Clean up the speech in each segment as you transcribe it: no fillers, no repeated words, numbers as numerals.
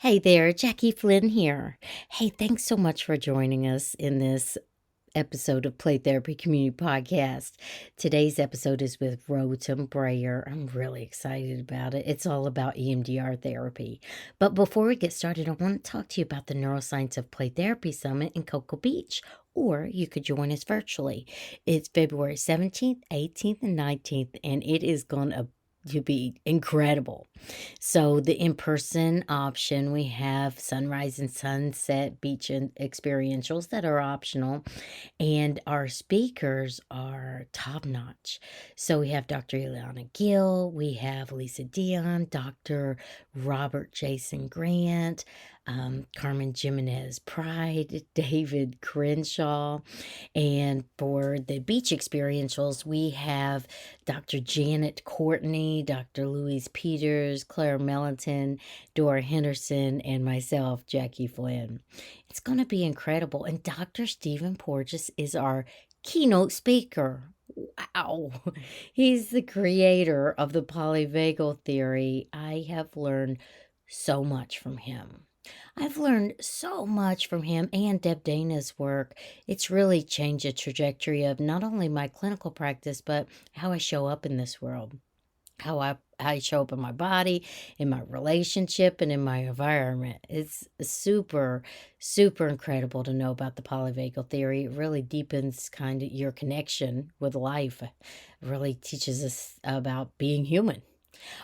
Hey there, Jackie Flynn here. Hey, thanks so much for joining us in this episode of Play Therapy Community Podcast. Today's episode is with Rotem Brayer. I'm really excited about it. It's all about EMDR therapy. But before we get started, I want to talk to you about the Neuroscience of Play Therapy Summit in Cocoa Beach. Or you could join us virtually. It's February 17th, 18th, and 19th, and it is going to be incredible. So the in-person option, we have sunrise and sunset beach experientials that are optional, and our speakers are top-notch. So we have Dr. Ileana Gill, we have Lisa Dion, Dr. Robert Jason Grant, Carmen Jimenez Pride, David Crenshaw, and for the beach experientials, we have Dr. Janet Courtney, Dr. Louise Peters, Claire Mellenton, Dora Henderson, and myself, Jackie Flynn. It's going to be incredible. And Dr. Stephen Porges is our keynote speaker. Wow. He's the creator of the polyvagal theory. I have learned so much from him. I've learned so much from him and Deb Dana's work. It's really changed the trajectory of not only my clinical practice, but how I show up in this world, how I show up in my body, in my relationship, and in my environment. It's super, super incredible to know about the polyvagal theory. It really deepens kind of your connection with life. It really teaches us about being human.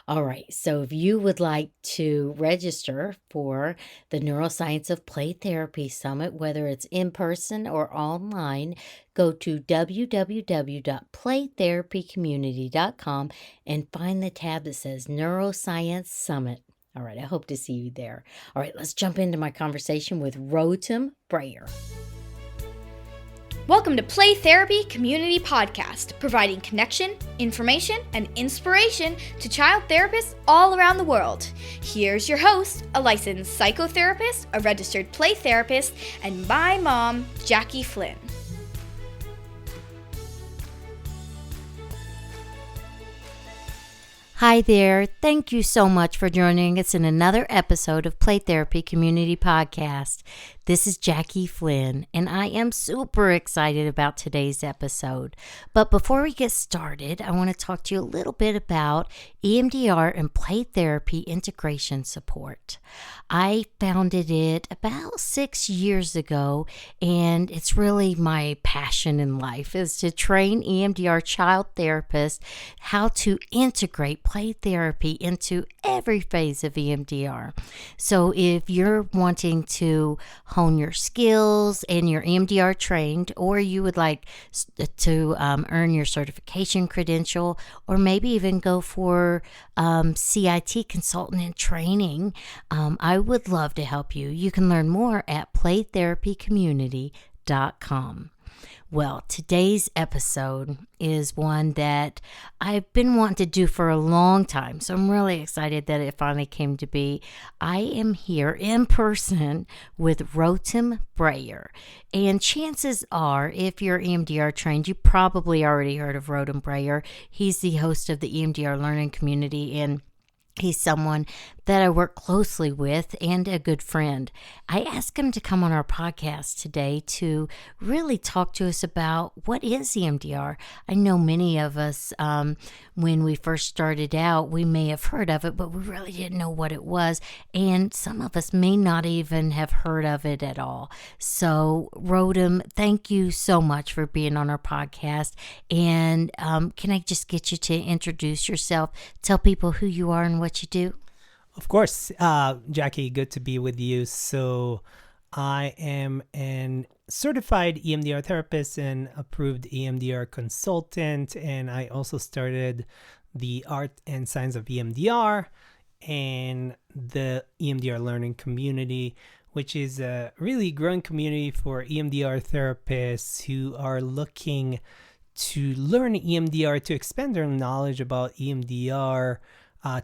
All right, so if you would like to register for the Neuroscience of Play Therapy Summit, whether it's in person or online, go to www.playtherapycommunity.com and find the tab that says Neuroscience Summit. All right, I hope to see you there. All right, let's jump into my conversation with Rotem Brayer. Welcome to Play Therapy Community Podcast, providing connection, information, and inspiration to child therapists all around the world. Here's your host, a licensed psychotherapist, a registered play therapist, and my mom, Jackie Flynn. Hi there. Thank you so much for joining us in another episode of Play Therapy Community Podcast. This is Jackie Flynn, and I am super excited about today's episode. But before we get started, I want to talk to you a little bit about EMDR and play therapy integration support. I founded it about 6 years ago, and it's really my passion in life is to train EMDR child therapists how to integrate play therapy into every phase of EMDR. So if you're wanting to hone your skills and you're EMDR trained, or you would like to earn your certification credential, or maybe even go for CIT consultant and training, I would love to help you. You can learn more at playtherapycommunity.com. Well, today's episode is one that I've been wanting to do for a long time, so I'm really excited that it finally came to be. I am here in person with Rotem Brayer, and chances are, if you're EMDR trained, you probably already heard of Rotem Brayer. He's the host of the EMDR Learning Community, and he's someone that I work closely with and a good friend. I asked him to come on our podcast today to really talk to us about what is EMDR. I know many of us, when we first started out, we may have heard of it, but we really didn't know what it was. And some of us may not even have heard of it at all. So, Rotem, thank you so much for being on our podcast. And can I just get you to introduce yourself, tell people who you are and what you do? Of course, Jackie, good to be with you. So I am an certified EMDR therapist and approved EMDR consultant, and I also started the Art and Science of EMDR and the EMDR Learning Community, which is a really growing community for EMDR therapists who are looking to learn EMDR, to expand their knowledge about EMDR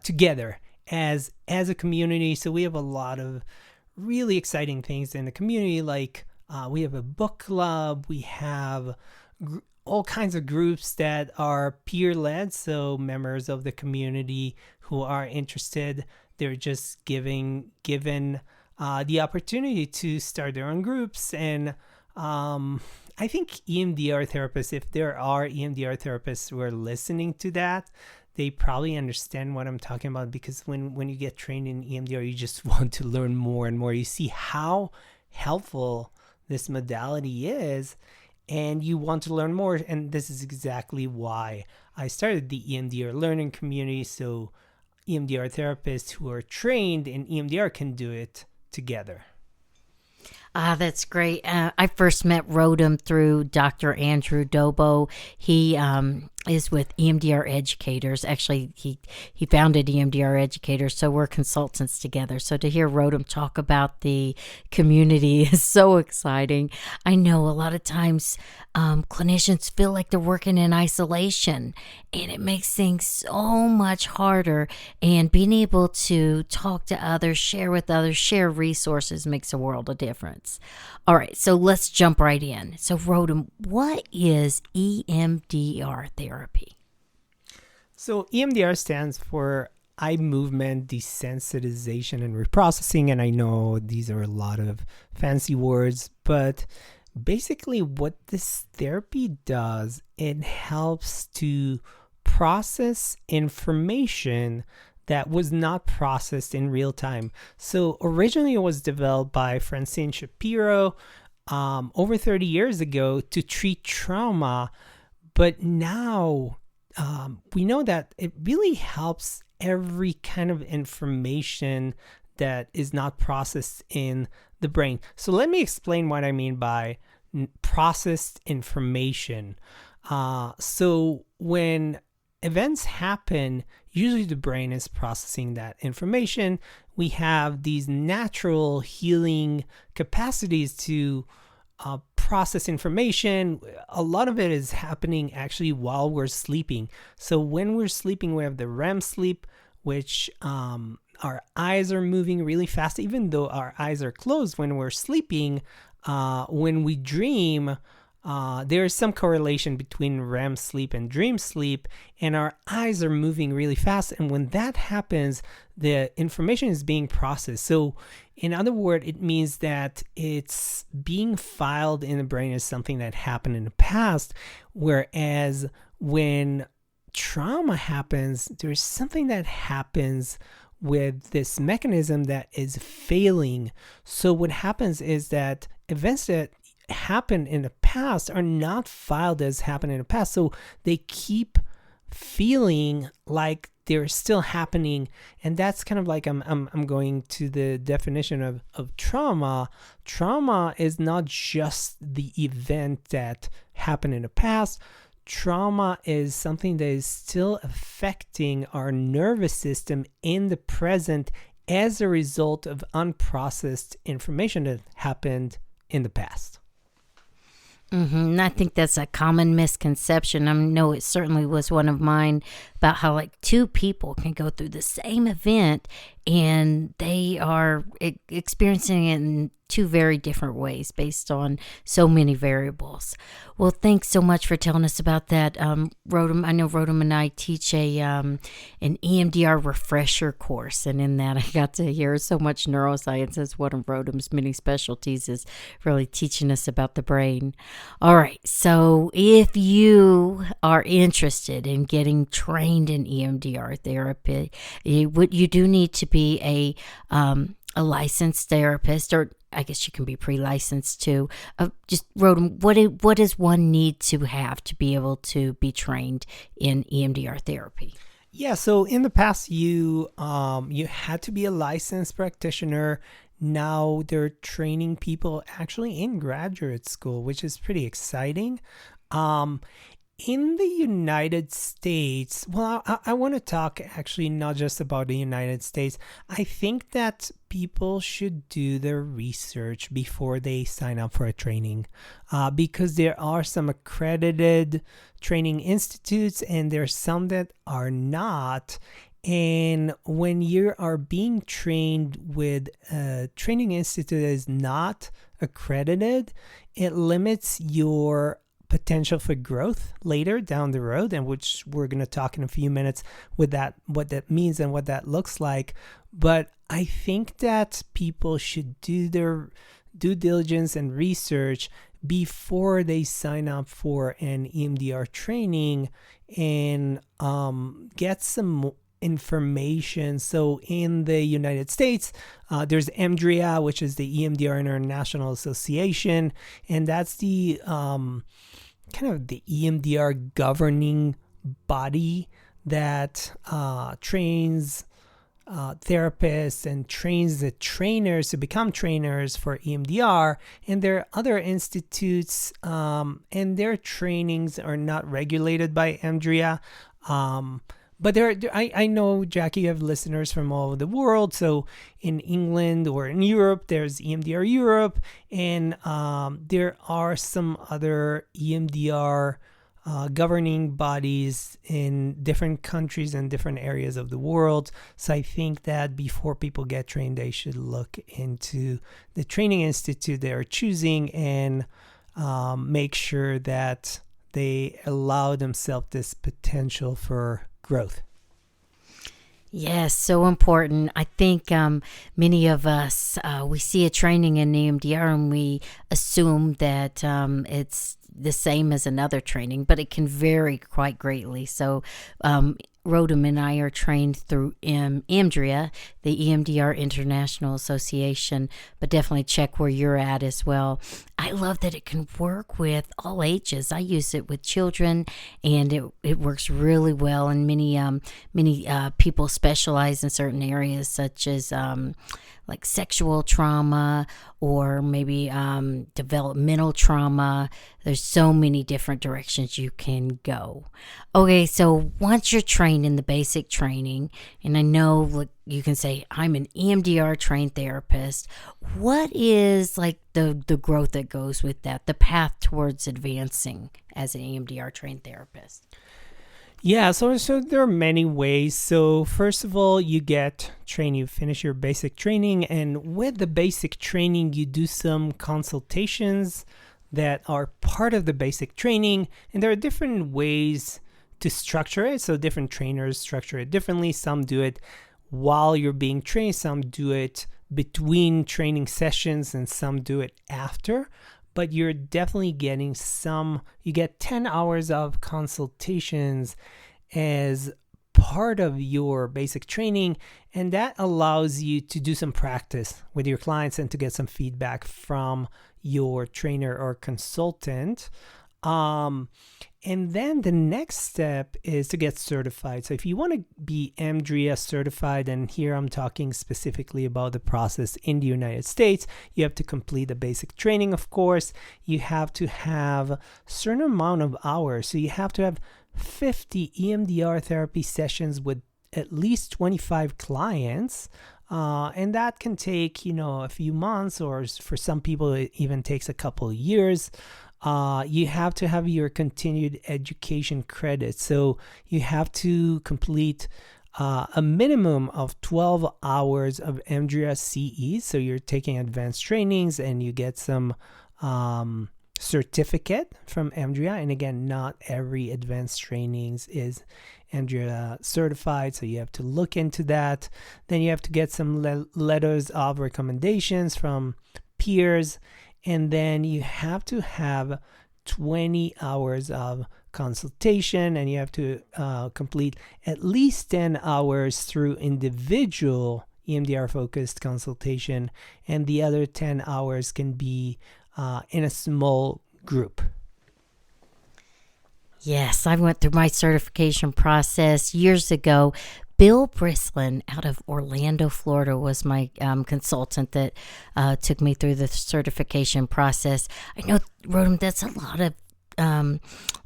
together as a community. So we have a lot of really exciting things in the community, like we have a book club, we have all kinds of groups that are peer-led, so members of the community who are interested they're just given the opportunity to start their own groups. And I think EMDR therapists, if there are EMDR therapists who are listening to that, they probably understand what I'm talking about, because when you get trained in EMDR, you just want to learn more and more. You see how helpful this modality is, and you want to learn more. And this is exactly why I started the EMDR learning community, so EMDR therapists who are trained in EMDR can do it together. That's great. I first met Rotem through Dr. Andrew Dobo. He is with EMDR Educators. Actually, he founded EMDR Educators, so we're consultants together. So to hear Rotem talk about the community is so exciting. I know a lot of times clinicians feel like they're working in isolation, and it makes things so much harder. And being able to talk to others, share with others, share resources makes a world of difference. All right, so let's jump right in. So Rotem, what is EMDR therapy? So EMDR stands for eye movement desensitization and reprocessing. And I know these are a lot of fancy words, but basically what this therapy does, it helps to process information that was not processed in real time. So originally it was developed by Francine Shapiro over 30 years ago to treat trauma. But now we know that it really helps every kind of information that is not processed in the brain. So let me explain what I mean by processed information. So when events happen, usually the brain is processing that information. We have these natural healing capacities to process information. A lot of it is happening actually while we're sleeping. So when we're sleeping, we have the REM sleep, which our eyes are moving really fast, even though our eyes are closed when we're sleeping. When we dream, there is some correlation between REM sleep and dream sleep, and our eyes are moving really fast. And when that happens, the information is being processed. So in other words, it means that it's being filed in the brain as something that happened in the past. Whereas when trauma happens, there's something that happens with this mechanism that is failing. So what happens is that events that happened in the past are not filed as happened in the past, so they keep feeling like they're still happening. And that's kind of like I'm going to the definition of trauma. Trauma is not just the event that happened in the past. Trauma is something that is still affecting our nervous system in the present as a result of unprocessed information that happened in the past. And I think that's a common misconception. I know it certainly was one of mine, about how like two people can go through the same event and they are experiencing it in two very different ways based on so many variables. Well, thanks so much for telling us about that, Rotem. I know Rotem and I teach an EMDR refresher course, and in that I got to hear so much neuroscience as one of Rotem's many specialties is really teaching us about the brain. All right, so if you are interested in getting trained in EMDR therapy, you do need to be a licensed therapist, or I guess you can be pre-licensed too. Just Rotem, what does one need to have to be able to be trained in EMDR therapy? Yeah, so in the past, you had to be a licensed practitioner. Now they're training people actually in graduate school, which is pretty exciting. In the United States, well, I want to talk actually not just about the United States. I think that people should do their research before they sign up for a training, because there are some accredited training institutes and there's some that are not. And when you are being trained with a training institute that is not accredited, it limits your potential for growth later down the road, and which we're going to talk in a few minutes with that, what that means and what that looks like. But I think that people should do their due diligence and research before they sign up for an EMDR training and get some information. So in the United States, there's EMDRIA, which is the EMDR International Association, and that's the kind of the EMDR governing body that trains therapists and trains the trainers to become trainers for EMDR. And there are other institutes, and their trainings are not regulated by EMDRIA. But I know, Jackie, you have listeners from all over the world. So in England or in Europe, there's EMDR Europe, and there are some other EMDR governing bodies in different countries and different areas of the world. So I think that before people get trained, they should look into the training institute they are choosing and make sure that they allow themselves this potential for growth. Yes, so important. I think many of us, we see a training in EMDR and we assume that it's the same as another training, but it can vary quite greatly. So Rotem and I are trained through EMDRIA, the EMDR International Association, but definitely check where you're at as well. I love that it can work with all ages. I use it with children, and it works really well. And many people specialize in certain areas, such as like sexual trauma or maybe developmental trauma. There's so many different directions you can go. Okay, so once you're trained in the basic training, and I know you can say, I'm an EMDR trained therapist. What is like the growth that goes with that, the path towards advancing as an EMDR trained therapist? Yeah, so there are many ways. So first of all, you get trained, you finish your basic training, and with the basic training, you do some consultations that are part of the basic training, and there are different ways to structure it. So different trainers structure it differently. Some do it while you're being trained, some do it between training sessions, and some do it after. But you're definitely getting you get 10 hours of consultations as part of your basic training, and that allows you to do some practice with your clients and to get some feedback from your trainer or consultant. And then the next step is to get certified. So if you want to be EMDRIA certified, and here I'm talking specifically about the process in the United States, you have to complete the basic training, of course. You have to have a certain amount of hours. So you have to have 50 EMDR therapy sessions with at least 25 clients. And that can take, a few months, or for some people, it even takes a couple of years. You have to have your continued education credit. So you have to complete a minimum of 12 hours of EMDRIA CE. So you're taking advanced trainings and you get some certificate from EMDRIA. And again, not every advanced trainings is EMDRIA certified, so you have to look into that. Then you have to get some letters of recommendations from peers. And then you have to have 20 hours of consultation, and you have to complete at least 10 hours through individual EMDR-focused consultation, and the other 10 hours can be in a small group. Yes, I went through my certification process years ago. Bill Brislin out of Orlando, Florida was my consultant that took me through the certification process. I know, Rotem, that's a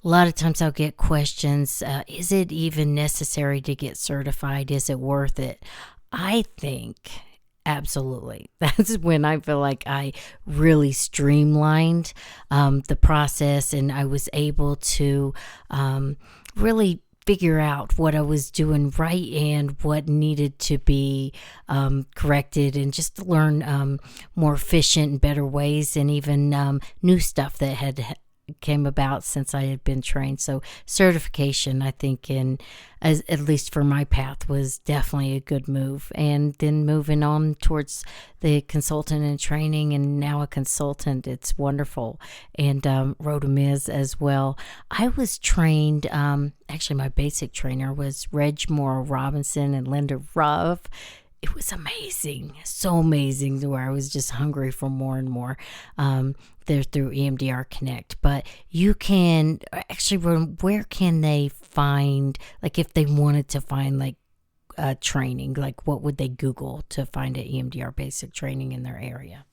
lot of times I'll get questions. Is it even necessary to get certified? Is it worth it? I think absolutely. That's when I feel like I really streamlined the process, and I was able to really figure out what I was doing right and what needed to be corrected, and just to learn more efficient and better ways, and even new stuff that had came about since I had been trained. So certification, I think, at least for my path, was definitely a good move. And then moving on towards the consultant in training, and now a consultant, it's wonderful. And Rotem is as well. I was trained, actually my basic trainer was Reg Moore Robinson and Linda Ruff. It was amazing, so amazing, to where I was just hungry for more and more. They're through EMDR Connect. But you can actually, where can they find, like if they wanted to find like training, like what would they Google to find an EMDR basic training in their area?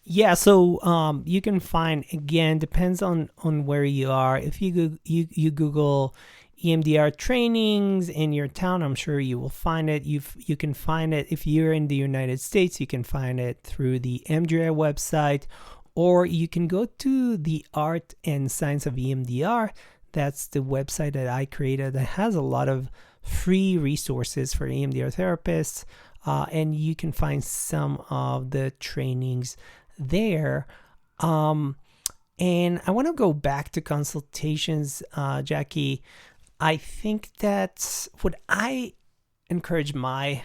Yeah, so you can find, again, depends on where you are. If you Google EMDR trainings in your town, I'm sure you will find it. You can find it if you're in the United States. You can find it through the EMDR website, or you can go to the Art and Science of EMDR. That's the website that I created that has a lot of free resources for EMDR therapists, and you can find some of the trainings there. And I want to go back to consultations, Jackie. I think that what I encourage my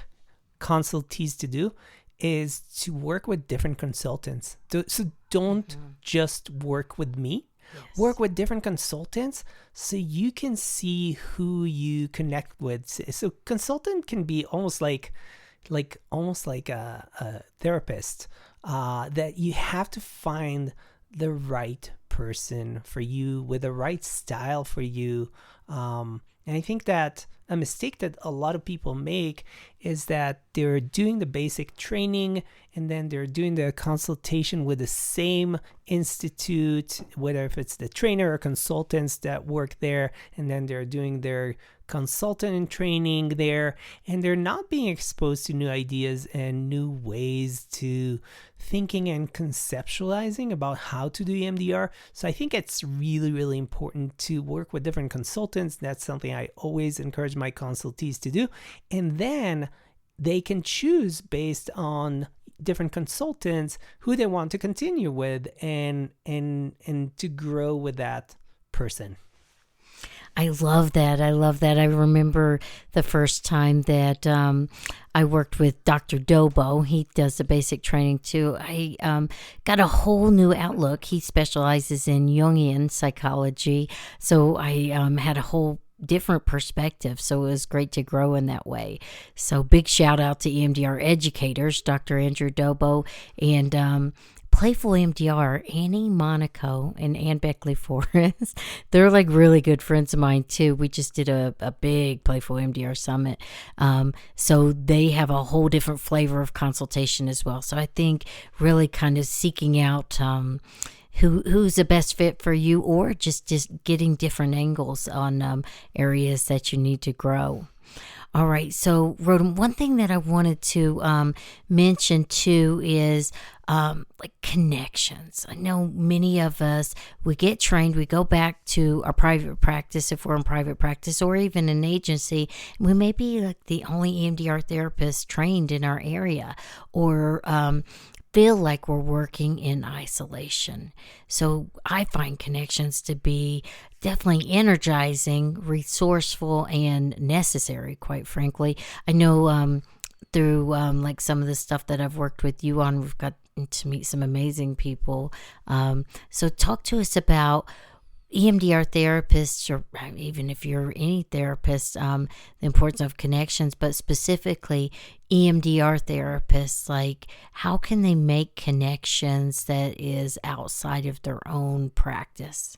consultees to do is to work with different consultants. So don't just work with me. Yes. Work with different consultants so you can see who you connect with. So consultant can be almost like a therapist, that you have to find the right person for you with the right style for you. And I think that a mistake that a lot of people make is that they're doing the basic training and then they're doing the consultation with the same institute, whether if it's the trainer or consultants that work there, and then they're doing their consultant and training there, and they're not being exposed to new ideas and new ways to thinking and conceptualizing about how to do EMDR. So I think it's really, really important to work with different consultants. That's something I always encourage my consultees to do. And then they can choose based on different consultants who they want to continue with and to grow with that person. I love that. I love that. I remember the first time that I worked with Dr. Dobo. He does the basic training too. I got a whole new outlook. He specializes in Jungian psychology. So I had a whole different perspective. So it was great to grow in that way. So big shout out to EMDR educators, Dr. Andrew Dobo and Playful EMDR, Annie Monaco and Ann Beckley Forrest. They're like really good friends of mine too. We just did a big Playful EMDR summit. So they have a whole different flavor of consultation as well. So I think really kind of seeking out who's the best fit for you, or just getting different angles on areas that you need to grow. All right, so Rotem, one thing that I wanted to mention too is like connections. I know many of us, we get trained, we go back to our private practice if we're in private practice, or even an agency. We may be like the only EMDR therapist trained in our area, or feel like we're working in isolation. So I find connections to be definitely energizing, resourceful, and necessary, quite frankly. I know through like some of the stuff that I've worked with you on, we've got to meet some amazing people. So talk to us about EMDR therapists, or even if you're any therapist, the importance of connections, but specifically EMDR therapists, like how can they make connections that is outside of their own practice?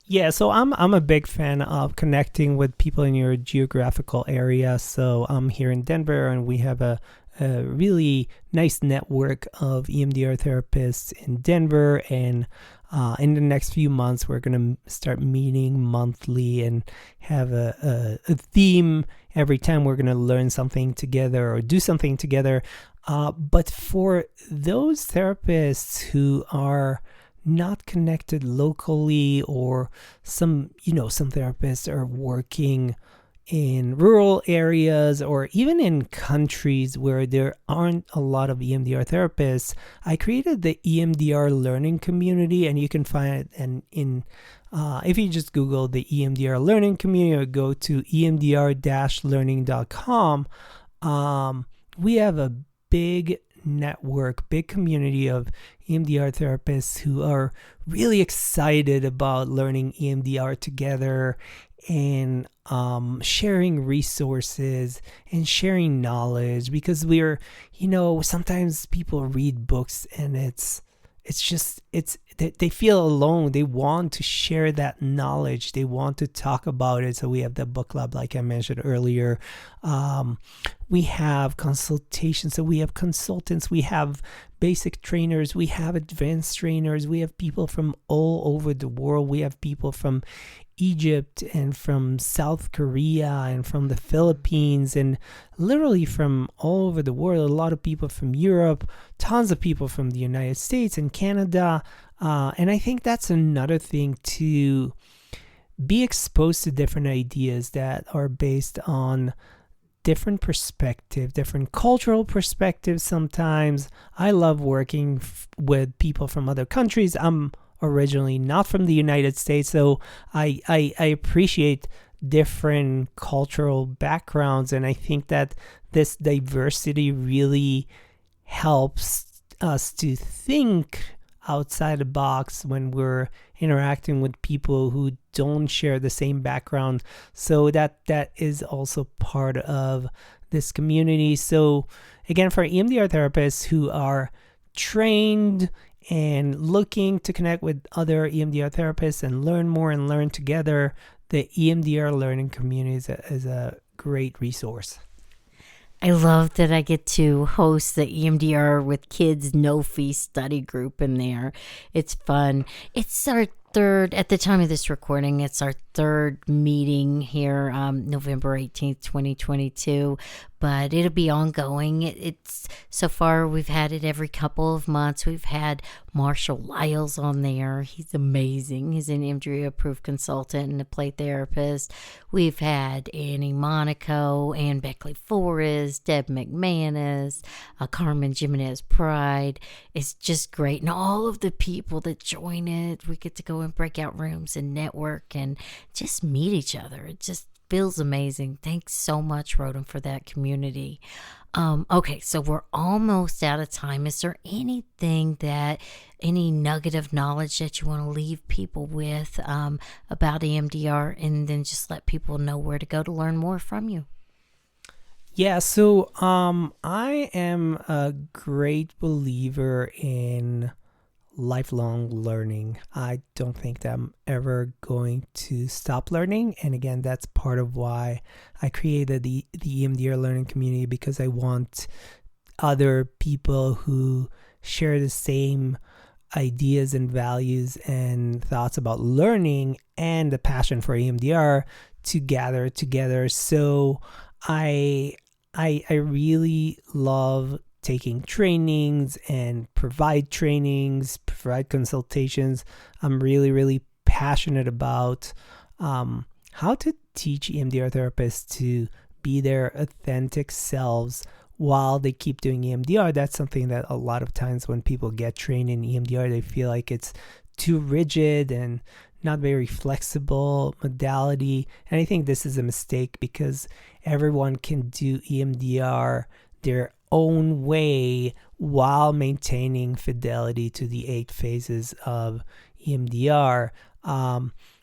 Yeah, so I'm a big fan of connecting with people in your geographical area. So I'm here in Denver, and we have a really nice network of EMDR therapists in Denver, and in the next few months, we're going to start meeting monthly and have a theme every time. We're going to learn something together or do something together. But for those therapists who are not connected locally, or some therapists are working in rural areas or even in countries where there aren't a lot of EMDR therapists, I created the EMDR learning community, and you can find it in if you just Google the EMDR learning community or go to emdr-learning.com, we have a big network, big community of EMDR therapists who are really excited about learning EMDR together and sharing resources and sharing knowledge, because we're, sometimes people read books and they feel alone. They want to share that knowledge. They want to talk about it. So we have the book club, like I mentioned earlier. We have consultations. So we have consultants. We have basic trainers. We have advanced trainers. We have people from all over the world. We have people from Egypt and from South Korea and from the Philippines and literally from all over the world. A lot of people from Europe, tons of people from the United States and Canada. And I think that's another thing, to be exposed to different ideas that are based on different perspective, different cultural perspectives. Sometimes I love working with people from other countries. I'm originally not from the United States, so I appreciate different cultural backgrounds, and I think that this diversity really helps us to think outside the box when we're interacting with people who don't share the same background. So that is also part of this community. So again, for EMDR therapists who are trained and looking to connect with other EMDR therapists and learn more and learn together, the EMDR learning community is a great resource. I love that I get to host the EMDR with Kids No Fee study group in there. It's fun. It's our third, at the time of this recording, it's our third meeting here, November 18th, 2022, but it'll be ongoing. It's so far, we've had it every couple of months. We've had Marshall Lyles on there. He's amazing. He's an EMDR approved consultant and a play therapist. We've had Annie Monaco, Ann Beckley Forrest, Deb McManus, Carmen Jimenez Pride. It's just great. And all of the people that join it, we get to go in breakout rooms and network and just meet each other. It just feels amazing. Thanks so much, Rotem, for that community. Okay, so we're almost out of time. Is there any nugget of knowledge that you want to leave people with about EMDR, and then just let people know where to go to learn more from you? Yeah, so I am a great believer in lifelong learning. I don't think that I'm ever going to stop learning. And again, that's part of why I created the EMDR learning community, because I want other people who share the same ideas and values and thoughts about learning and the passion for EMDR to gather together. So I really love taking trainings and provide consultations. I'm really, really passionate about how to teach EMDR therapists to be their authentic selves while they keep doing EMDR. That's something that a lot of times when people get trained in EMDR, they feel like it's too rigid and not very flexible modality. And I think this is a mistake, because everyone can do EMDR their own way while maintaining fidelity to the 8 phases of EMDR.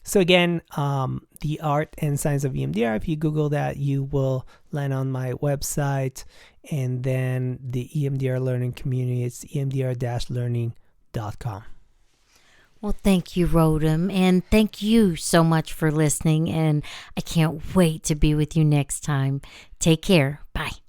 So again, the art and science of EMDR, if you Google that, you will land on my website. And then the EMDR learning community, it's emdr-learning.com. Well, thank you, Rotem, and thank you so much for listening, and I can't wait to be with you next time. Take care. Bye.